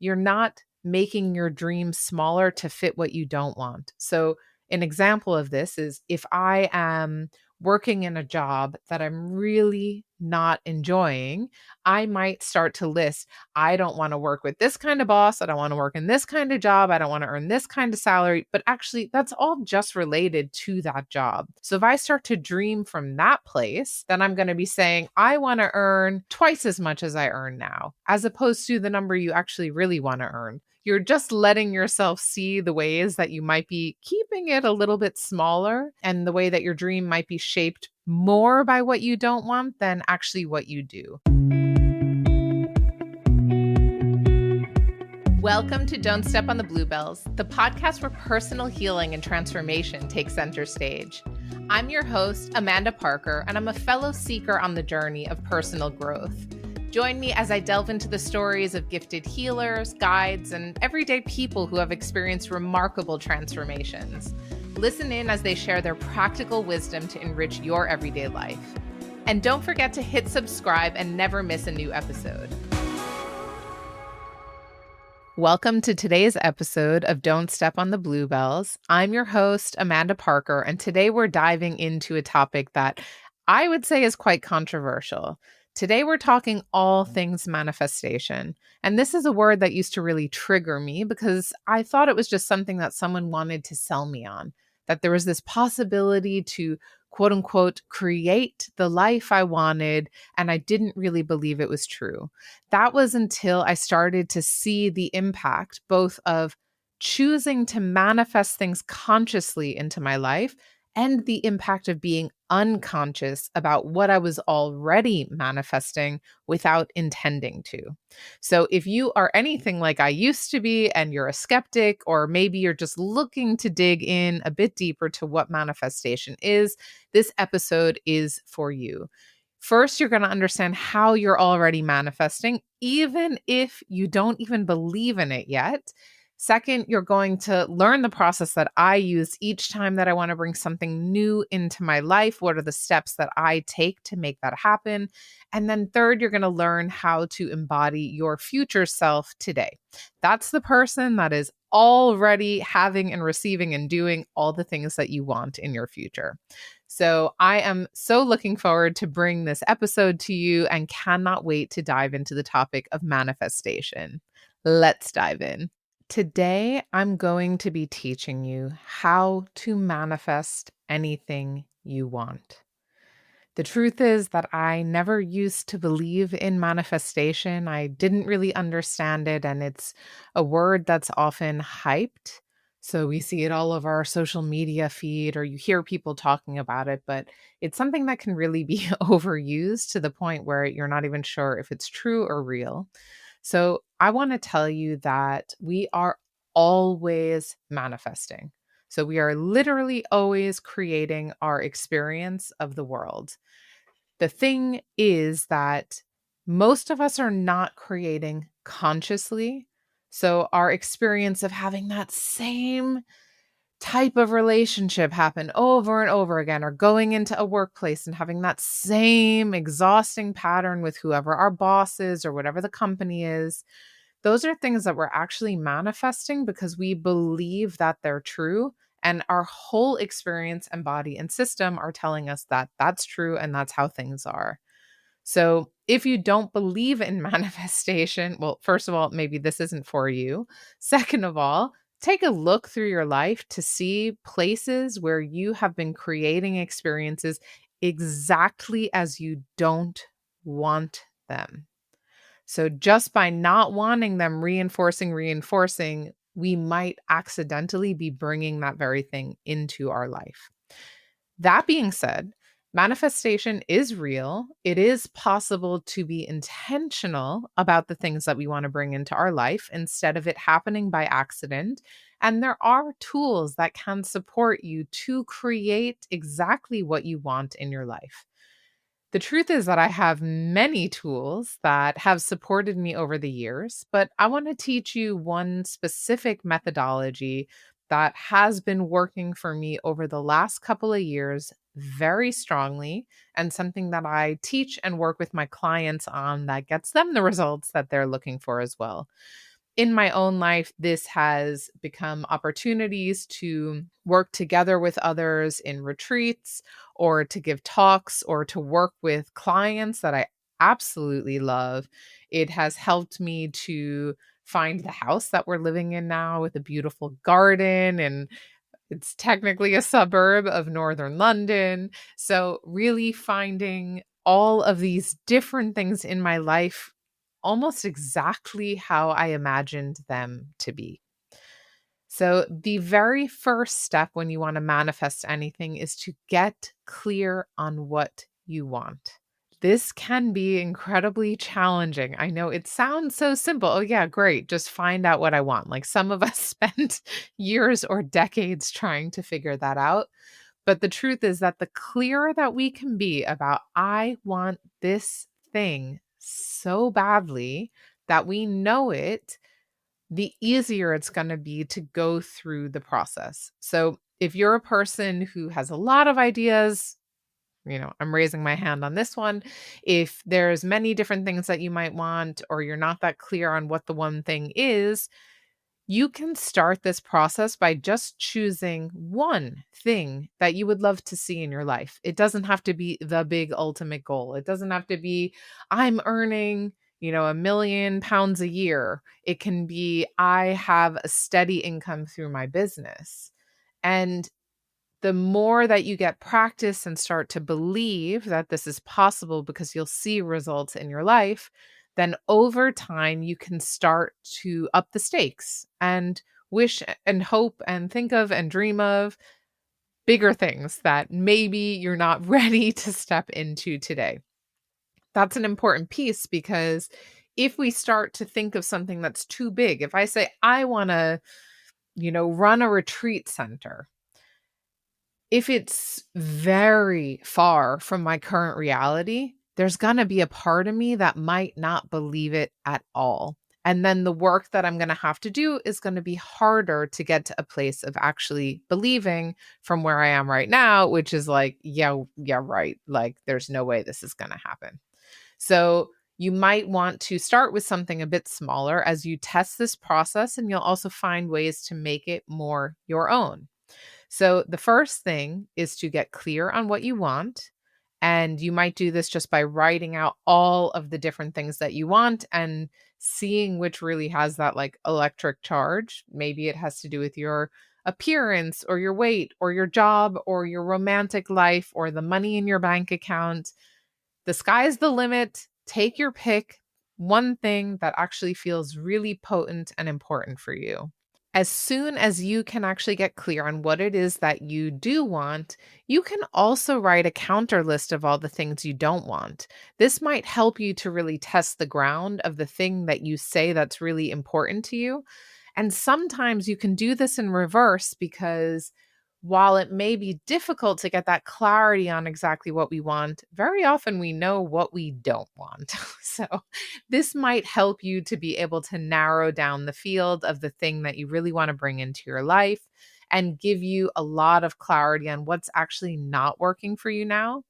you're not making your dream smaller to fit what you don't want. So an example of this is if I am working in a job that I'm really not enjoying, I might start to list, I don't want to work with this kind of boss. I don't want to work in this kind of job. I don't want to earn this kind of salary. But actually, that's all just related to that job. So if I start to dream from that place, then I'm going to be saying, I want to earn twice as much as I earn now, as opposed to the number you actually really want to earn. You're just letting yourself see the ways that you might be keeping it a little bit smaller and the way that your dream might be shaped more by what you don't want than actually what you do. Welcome to Don't Step on the Bluebells, the podcast where personal healing and transformation take center stage. I'm your host, Amanda Parker, and I'm a fellow seeker on the journey of personal growth. Join me as I delve into the stories of gifted healers, guides, and everyday people who have experienced remarkable transformations. Listen in as they share their practical wisdom to enrich your everyday life. And don't forget to hit subscribe and never miss a new episode. Welcome to today's episode of Don't Step on the Bluebells. I'm your host, Amanda Parker, and today we're diving into a topic that I would say is quite controversial. Today, we're talking all things manifestation. And this is a word that used to really trigger me because I thought it was just something that someone wanted to sell me on, that there was this possibility to quote unquote create the life I wanted. And I didn't really believe it was true. That was until I started to see the impact both of choosing to manifest things consciously into my life and the impact of being unconscious about what I was already manifesting without intending to. So if you are anything like I used to be and you're a skeptic, or maybe you're just looking to dig in a bit deeper to what manifestation is, this episode is for you. First, you're going to understand how you're already manifesting, even if you don't even believe in it yet. Second, you're going to learn the process that I use each time that I want to bring something new into my life. What are the steps that I take to make that happen? And then third, you're going to learn how to embody your future self today. That's the person that is already having and receiving and doing all the things that you want in your future. So I am so looking forward to bring this episode to you and cannot wait to dive into the topic of manifestation. Let's dive in. Today, I'm going to be teaching you how to manifest anything you want. The truth is that I never used to believe in manifestation. I didn't really understand it, and it's a word that's often hyped. So we see it all over our social media feed, or you hear people talking about it, but it's something that can really be overused to the point where you're not even sure if it's true or real. So I want to tell you that we are always manifesting. So we are literally always creating our experience of the world. The thing is that most of us are not creating consciously. So our experience of having that same type of relationship happen over and over again, or going into a workplace and having that same exhausting pattern with whoever our boss is or whatever the company is, those are things that we're actually manifesting because we believe that they're true. And our whole experience and body and system are telling us that that's true and that's how things are. So if you don't believe in manifestation, well, first of all, maybe this isn't for you. Second of all, take a look through your life to see places where you have been creating experiences exactly as you don't want them. So just by not wanting them reinforcing, we might accidentally be bringing that very thing into our life. That being said, manifestation is real. It is possible to be intentional about the things that we want to bring into our life instead of it happening by accident. And there are tools that can support you to create exactly what you want in your life. The truth is that I have many tools that have supported me over the years, but I want to teach you one specific methodology that has been working for me over the last couple of years very strongly, and something that I teach and work with my clients on that gets them the results that they're looking for as well. in my own life, this has become opportunities to work together with others in retreats or to give talks or to work with clients that I absolutely love. It has helped me to find the house that we're living in now with a beautiful garden, and it's technically a suburb of northern London. So, really finding all of these different things in my life almost exactly how I imagined them to be. So, the very first step when you want to manifest anything is to get clear on what you want. This can be incredibly challenging. I know it sounds so simple. Oh, yeah, great. Just find out what I want. Like some of us spent years or decades trying to figure that out. But the truth is that the clearer that we can be about, I want this thing so badly that we know it, the easier it's going to be to go through the process. So if you're a person who has a lot of ideas, I'm raising my hand on this one. If there's many different things that you might want, or you're not that clear on what the one thing is, you can start this process by just choosing one thing that you would love to see in your life. It doesn't have to be the big ultimate goal. It doesn't have to be, I'm earning, £1 million a year. It can be, I have a steady income through my business. And the more that you get practice and start to believe that this is possible because you'll see results in your life, then over time you can start to up the stakes and wish and hope and think of and dream of bigger things that maybe you're not ready to step into today. That's an important piece because if we start to think of something that's too big, if I say, I want to, run a retreat center, if it's very far from my current reality, there's going to be a part of me that might not believe it at all. And then the work that I'm going to have to do is going to be harder to get to a place of actually believing from where I am right now, which is like, yeah, right. Like, there's no way this is going to happen. So you might want to start with something a bit smaller as you test this process, and you'll also find ways to make it more your own. So the first thing is to get clear on what you want. And you might do this just by writing out all of the different things that you want and seeing which really has that like electric charge. Maybe it has to do with your appearance or your weight or your job or your romantic life or the money in your bank account. The sky's the limit. Take your pick. One thing that actually feels really potent and important for you. As soon as you can actually get clear on what it is that you do want, you can also write a counter list of all the things you don't want. This might help you to really test the ground of the thing that you say that's really important to you. And sometimes you can do this in reverse because while it may be difficult to get that clarity on exactly what we want, very often we know what we don't want. So this might help you to be able to narrow down the field of the thing that you really want to bring into your life and give you a lot of clarity on what's actually not working for you now.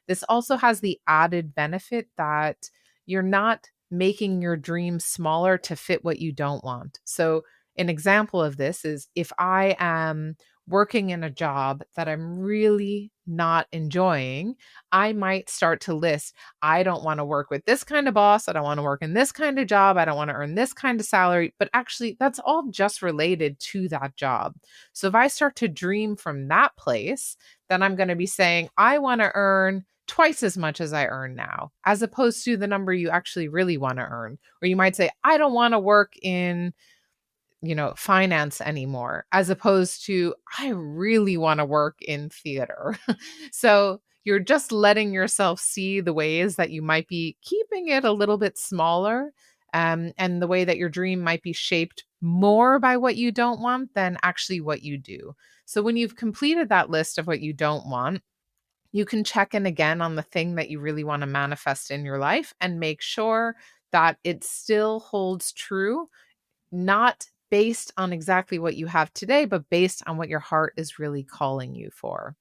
This also has the added benefit that you're not making your dreams smaller to fit what you don't want. So an example of this is if I am working in a job that I'm really not enjoying, I might start to list, I don't want to work with this kind of boss. I don't want to work in this kind of job. I don't want to earn this kind of salary. But actually, that's all just related to that job. So if I start to dream from that place, then I'm going to be saying, I want to earn twice as much as I earn now, as opposed to the number you actually really want to earn. Or you might say, I don't want to work in finance anymore, as opposed to, I really want to work in theater. So you're just letting yourself see the ways that you might be keeping it a little bit smaller, and the way that your dream might be shaped more by what you don't want than actually what you do. So when you've completed that list of what you don't want, you can check in again on the thing that you really want to manifest in your life and make sure that it still holds true, not based on exactly what you have today, but based on what your heart is really calling you for.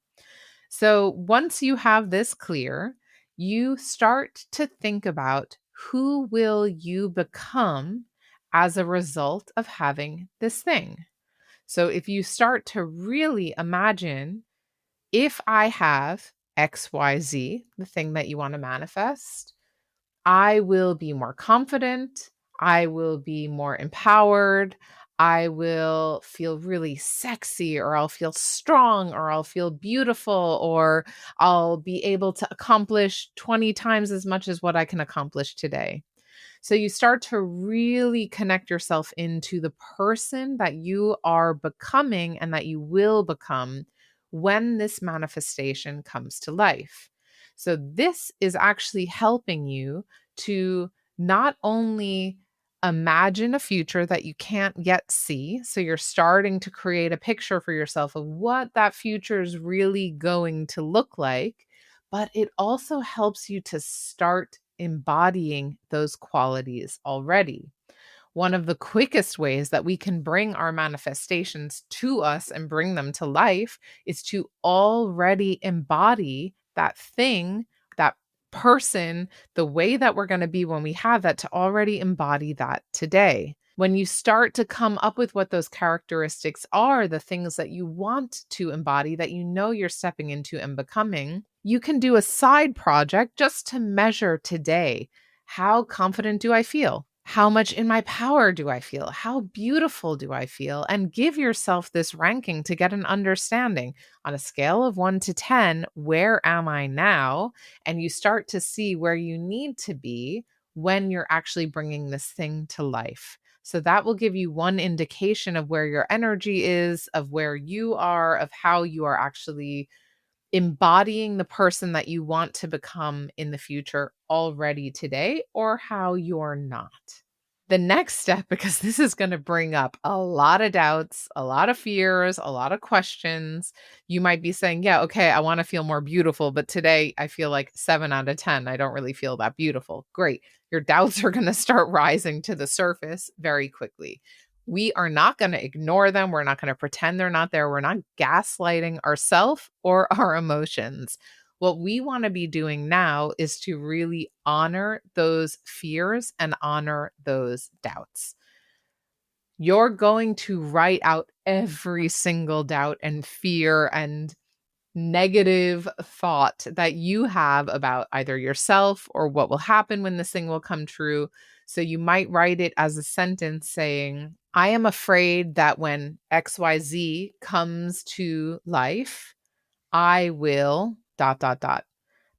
So once you have this clear, you start to think about, who will you become as a result of having this thing. So if you start to really imagine, if I have XYZ, the thing that you want to manifest, I will be more confident. I will be more empowered. I will feel really sexy, or I'll feel strong, or I'll feel beautiful, or I'll be able to accomplish 20 times as much as what I can accomplish today. So you start to really connect yourself into the person that you are becoming and that you will become when this manifestation comes to life. So this is actually helping you to not only imagine a future that you can't yet see. So you're starting to create a picture for yourself of what that future is really going to look like, but it also helps you to start embodying those qualities already. One of the quickest ways that we can bring our manifestations to us and bring them to life is to already embody that thing, that person, the way that we're going to be when we have that, to already embody that today. When you start to come up with what those characteristics are, the things that you want to embody, that you know you're stepping into and becoming, you can do a side project just to measure today. How confident do I feel? How much in my power do I feel? How beautiful do I feel? And give yourself this ranking to get an understanding on a scale of 1 to 10. Where am I now? And you start to see where you need to be when you're actually bringing this thing to life. So that will give you one indication of where your energy is, of where you are, of how you are actually embodying the person that you want to become in the future already today, or how you're not. The next step, because this is going to bring up a lot of doubts, a lot of fears, a lot of questions. You might be saying, yeah, okay, I want to feel more beautiful, but today I feel like 7 out of 10. I don't really feel that beautiful. Great. Your doubts are going to start rising to the surface very quickly. We are not going to ignore them. We're not going to pretend they're not there. We're not gaslighting ourselves or our emotions. What we want to be doing now is to really honor those fears and honor those doubts. You're going to write out every single doubt and fear and negative thought that you have about either yourself or what will happen when this thing will come true. So you might write it as a sentence saying, I am afraid that when XYZ comes to life, I will dot, dot, dot.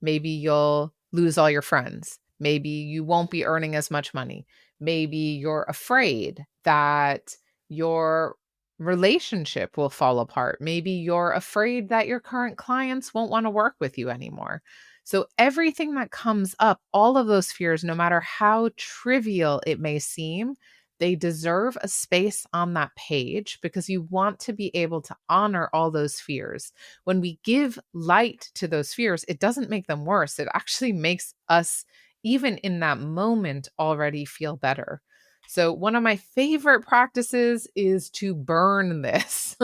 Maybe you'll lose all your friends. Maybe you won't be earning as much money. Maybe you're afraid that your relationship will fall apart. Maybe you're afraid that your current clients won't want to work with you anymore. So, everything that comes up, all of those fears, no matter how trivial it may seem, they deserve a space on that page, because you want to be able to honor all those fears. When we give light to those fears, it doesn't make them worse. It actually makes us, even in that moment, already feel better. So, one of my favorite practices is to burn this.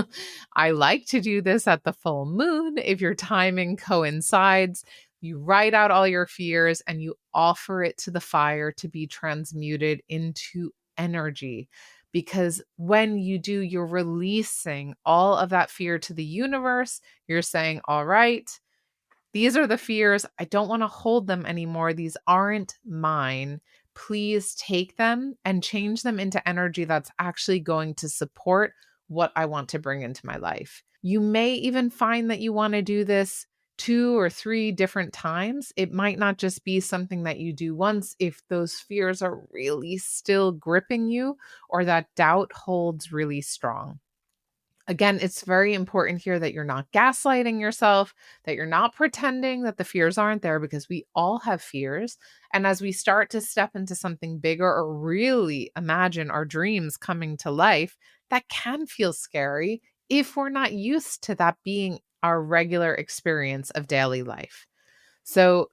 I like to do this at the full moon. If your timing coincides, you write out all your fears and you offer it to the fire to be transmuted into energy. Because when you do, you're releasing all of that fear to the universe. You're saying, all right, these are the fears. I don't want to hold them anymore. These aren't mine. Please take them and change them into energy that's actually going to support what I want to bring into my life. You may even find that you want to do this 2 or 3 different times. It might not just be something that you do once if those fears are really still gripping you or that doubt holds really strong. Again, it's very important here that you're not gaslighting yourself, that you're not pretending that the fears aren't there, because we all have fears. And as we start to step into something bigger or really imagine our dreams coming to life, that can feel scary if we're not used to that being our regular experience of daily life. So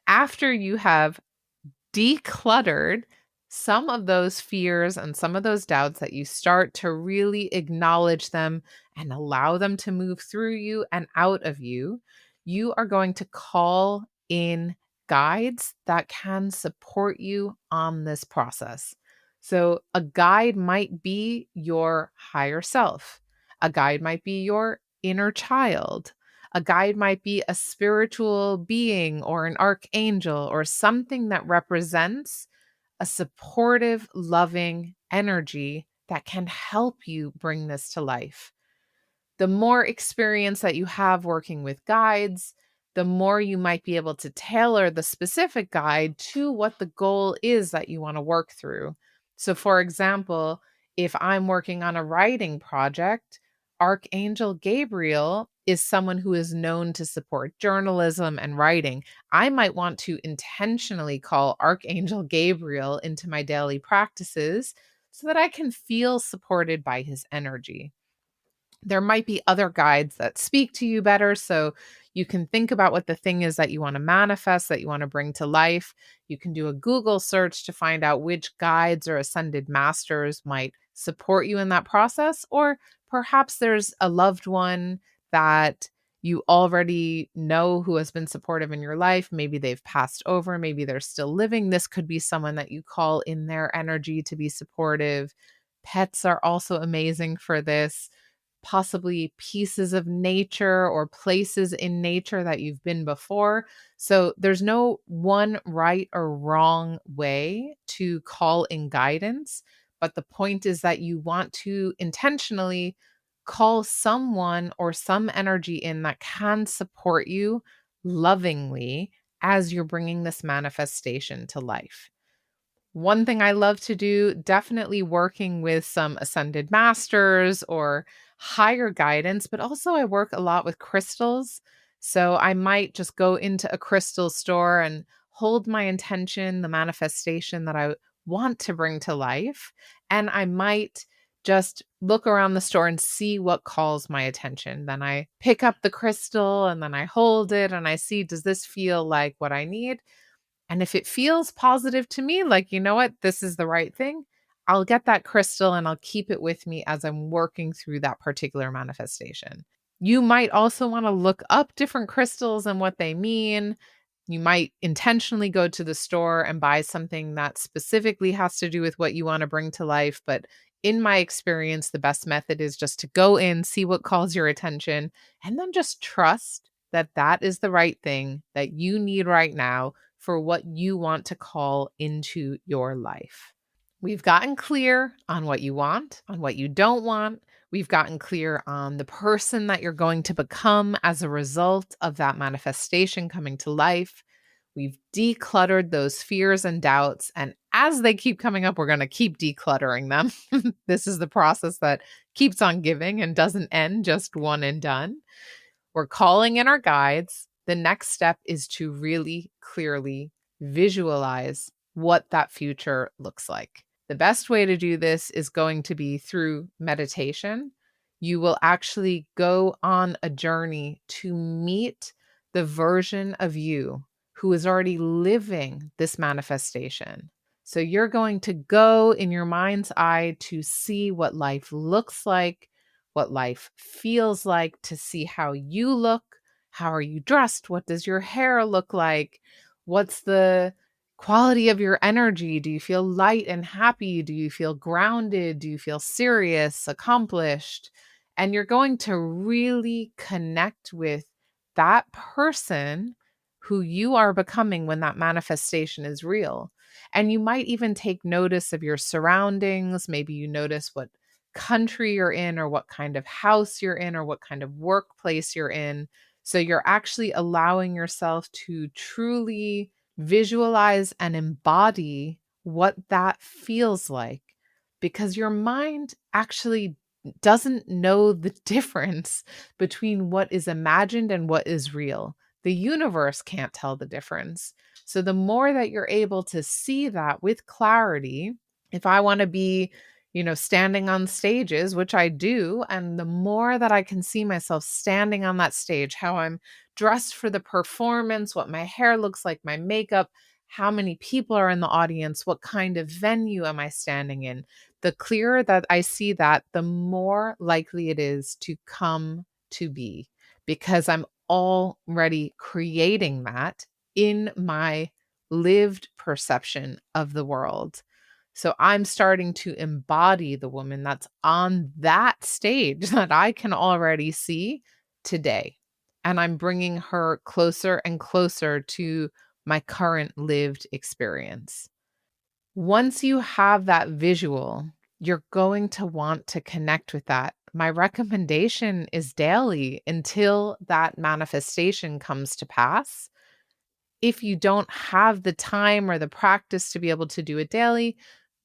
after you have decluttered some of those fears and some of those doubts, that you start to really acknowledge them and allow them to move through you and out of you, you are going to call in guides that can support you on this process. So a guide might be your higher self. A guide might be your inner child. A guide might be a spiritual being or an archangel or something that represents a supportive, loving energy that can help you bring this to life. The more experience that you have working with guides, the more you might be able to tailor the specific guide to what the goal is that you want to work through. So, for example, if I'm working on a writing project, Archangel Gabriel is someone who is known to support journalism and writing. I might want to intentionally call Archangel Gabriel into my daily practices so that I can feel supported by his energy. There might be other guides that speak to you better. So you can think about what the thing is that you want to manifest, that you want to bring to life. You can do a Google search to find out which guides or ascended masters might support you in that process. Or perhaps there's a loved one that you already know who has been supportive in your life. Maybe they've passed over, maybe they're still living. This could be someone that you call in their energy to be supportive. Pets are also amazing for this, possibly pieces of nature or places in nature that you've been before. So there's no one right or wrong way to call in guidance. But the point is that you want to intentionally call someone or some energy in that can support you lovingly as you're bringing this manifestation to life. One thing I love to do, definitely working with some ascended masters or higher guidance, but also I work a lot with crystals. So I might just go into a crystal store and hold my intention, the manifestation that I want to bring to life. And I might just look around the store and see what calls my attention. Then I pick up the crystal and then I hold it and I see, does this feel like what I need? And if it feels positive to me, like, you know what, this is the right thing, I'll get that crystal and I'll keep it with me as I'm working through that particular manifestation. You might also want to look up different crystals and what they mean. You might intentionally go to the store and buy something that specifically has to do with what you want to bring to life. But in my experience, the best method is just to go in, see what calls your attention, and then just trust that that is the right thing that you need right now for what you want to call into your life. We've gotten clear on what you want, on what you don't want. We've gotten clear on the person that you're going to become as a result of that manifestation coming to life. We've decluttered those fears and doubts. And as they keep coming up, we're going to keep decluttering them. This is the process that keeps on giving and doesn't end, just one and done. We're calling in our guides. The next step is to really clearly visualize what that future looks like. The best way to do this is going to be through meditation. You will actually go on a journey to meet the version of you who is already living this manifestation. So you're going to go in your mind's eye to see what life looks like, what life feels like, to see how you look. How are you dressed? What does your hair look like? What's the quality of your energy? Do you feel light and happy? Do you feel grounded? Do you feel serious, accomplished? And you're going to really connect with that person who you are becoming when that manifestation is real. And you might even take notice of your surroundings. Maybe you notice what country you're in, or what kind of house you're in, or what kind of workplace you're in. So you're actually allowing yourself to truly visualize and embody what that feels like, because your mind actually doesn't know the difference between what is imagined and what is real. The universe can't tell the difference. So the more that you're able to see that with clarity, if I want to be, standing on stages, which I do, and the more that I can see myself standing on that stage, how I'm dressed for the performance, what my hair looks like, my makeup, how many people are in the audience, what kind of venue am I standing in, the clearer that I see that, the more likely it is to come to be, because I'm already creating that in my lived perception of the world. So I'm starting to embody the woman that's on that stage that I can already see today. And I'm bringing her closer and closer to my current lived experience. Once you have that visual, you're going to want to connect with that. My recommendation is daily until that manifestation comes to pass. If you don't have the time or the practice to be able to do it daily,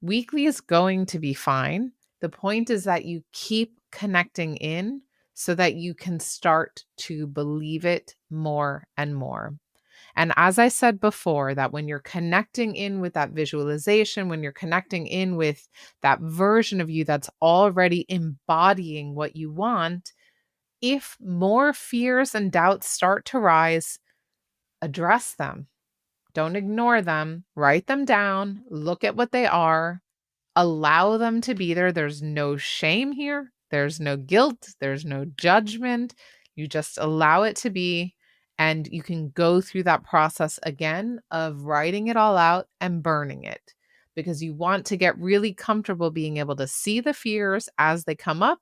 weekly is going to be fine. The point is that you keep connecting in so that you can start to believe it more and more. And as I said before, that when you're connecting in with that visualization, when you're connecting in with that version of you that's already embodying what you want, if more fears and doubts start to rise, address them. Don't ignore them. Write them down. Look at what they are. Allow them to be there. There's no shame here. There's no guilt. There's no judgment. You just allow it to be. And you can go through that process again of writing it all out and burning it because you want to get really comfortable being able to see the fears as they come up,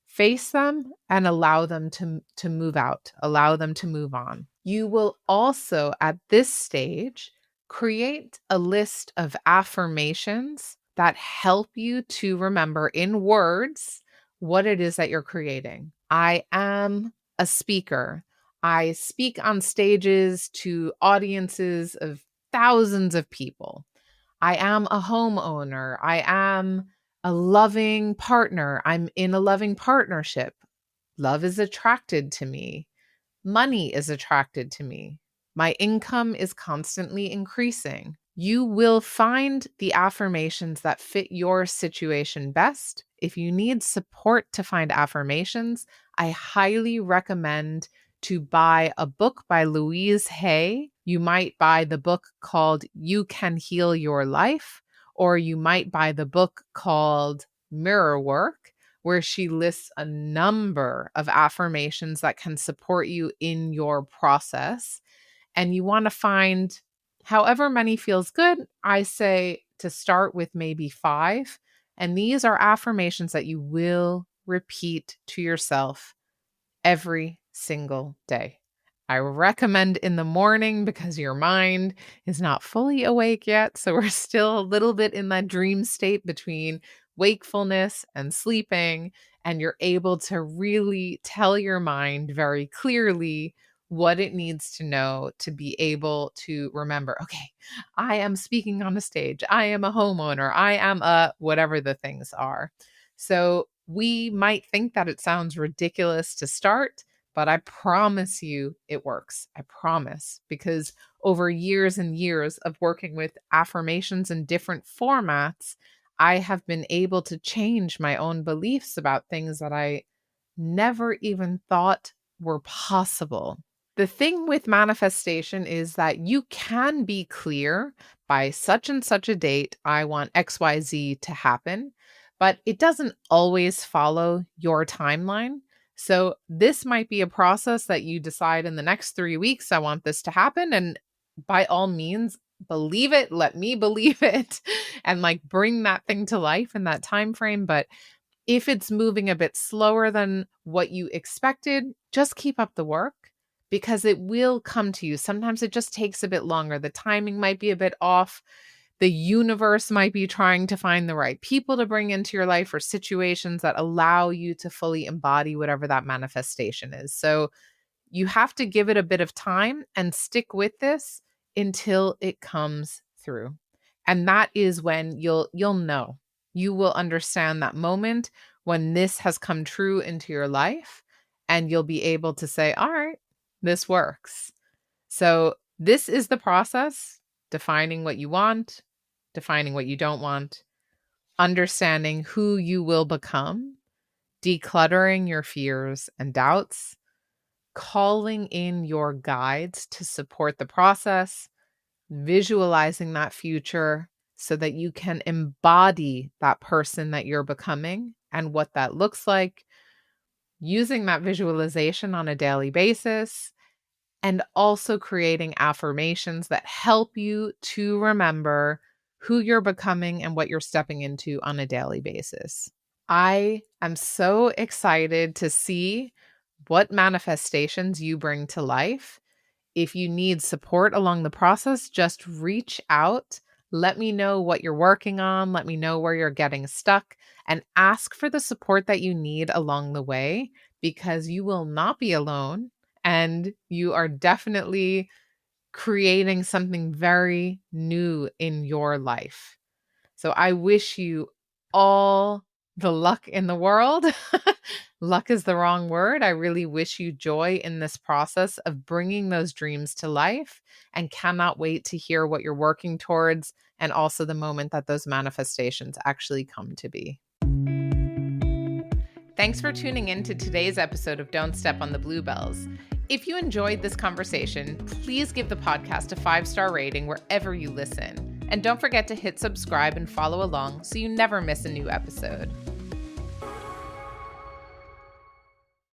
face them, and allow them to move out, allow them to move on. You will also, at this stage, create a list of affirmations that help you to remember in words what it is that you're creating. I am a speaker. I speak on stages to audiences of thousands of people. I am a homeowner. I am a loving partner. I'm in a loving partnership. Love is attracted to me. Money is attracted to me. My income is constantly increasing. You will find the affirmations that fit your situation best. If you need support to find affirmations, I highly recommend to buy a book by Louise Hay. You might buy the book called You Can Heal Your Life, or you might buy the book called Mirror Work, where she lists a number of affirmations that can support you in your process. And you want to find however many feels good. I say to start with maybe 5. And these are affirmations that you will repeat to yourself every single day. I recommend in the morning because your mind is not fully awake yet. So we're still a little bit in that dream state between wakefulness and sleeping. And you're able to really tell your mind very clearly what it needs to know to be able to remember, okay, I am speaking on a stage. I am a homeowner. I am a whatever the things are. So we might think that it sounds ridiculous to start, but I promise you it works. I promise. Because over years and years of working with affirmations in different formats, I have been able to change my own beliefs about things that I never even thought were possible. The thing with manifestation is that you can be clear by such and such a date, I want XYZ to happen, but it doesn't always follow your timeline. So this might be a process that you decide in the next 3 weeks, I want this to happen. And by all means, believe it, let me believe it, and like bring that thing to life in that time frame. But if it's moving a bit slower than what you expected, just keep up the work because it will come to you. Sometimes it just takes a bit longer. The timing might be a bit off. The universe might be trying to find the right people to bring into your life or situations that allow you to fully embody whatever that manifestation is. So you have to give it a bit of time and stick with this until it comes through. And that is when you'll know. You will understand that moment when this has come true into your life and you'll be able to say, "All right, this works." So, this is the process: defining what you want, defining what you don't want, understanding who you will become, decluttering your fears and doubts, calling in your guides to support the process, visualizing that future so that you can embody that person that you're becoming and what that looks like, using that visualization on a daily basis, and also creating affirmations that help you to remember who you're becoming and what you're stepping into on a daily basis. I am so excited to see what manifestations you bring to life. If you need support along the process, just reach out. Let me know what you're working on. Let me know where you're getting stuck and ask for the support that you need along the way, because you will not be alone and you are definitely creating something very new in your life. So I wish you all the luck in the world. Luck is the wrong word. I really wish you joy in this process of bringing those dreams to life, and cannot wait to hear what you're working towards and also the moment that those manifestations actually come to be. Thanks for tuning in to today's episode of Don't Step on the Bluebells. If you enjoyed this conversation, please give the podcast a 5-star rating wherever you listen. And don't forget to hit subscribe and follow along so you never miss a new episode.